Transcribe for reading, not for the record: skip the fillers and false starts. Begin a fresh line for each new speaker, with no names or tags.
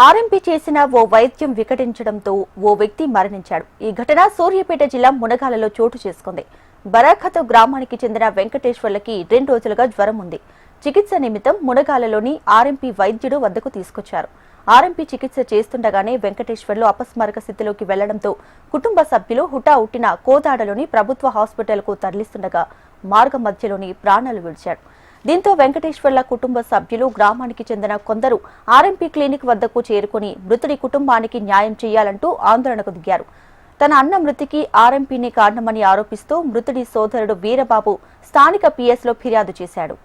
RMP చేసిన ఓ వైద్యం వికటించడంతో ఓ వ్యక్తి మరణించాడు. ఈ ఘటన సూర్యాపేట జిల్లా మునగాలలో చోటు చేసుకుంది. బరాఖతు గ్రామానికి చెందిన వెంకటేశ్వర్లకి 2 రోజులుగా జ్వరం ఉంది. చికిత్స నిమిత్తం మునగాలలోని ఆర్ఎంపీ వైద్యుడు వద్దకు తీసుకొచ్చారు. ఆర్ఎంపీ చికిత్స చేస్తుండగానే వెంకటేశ్వర్లు అపస్మారక స్థితిలోకి వెళ్లడంతో కుటుంబ సభ్యులు హుటాహుటిన కోదాడలోని ప్రభుత్వ హాస్పిటల్కు తరలిస్తుండగా మార్గం మధ్యలోని ప్రాణాలు విడిచాడు. దీంతో వెంకటేశ్వర్ల కుటుంబ సభ్యులు గ్రామానికి చెందిన కొందరు ఆర్ఎంపీ క్లినిక్ వద్దకు చేరుకుని మృతుడి కుటుంబానికి న్యాయం చేయాలంటూ ఆందోళనకు దిగారు. తన అన్న మృతికి ఆర్ఎంపీని కారణమని ఆరోపిస్తూ మృతుడి సోదరుడు వీరబాబు స్థానిక పిఎస్లో ఫిర్యాదు చేశాడు.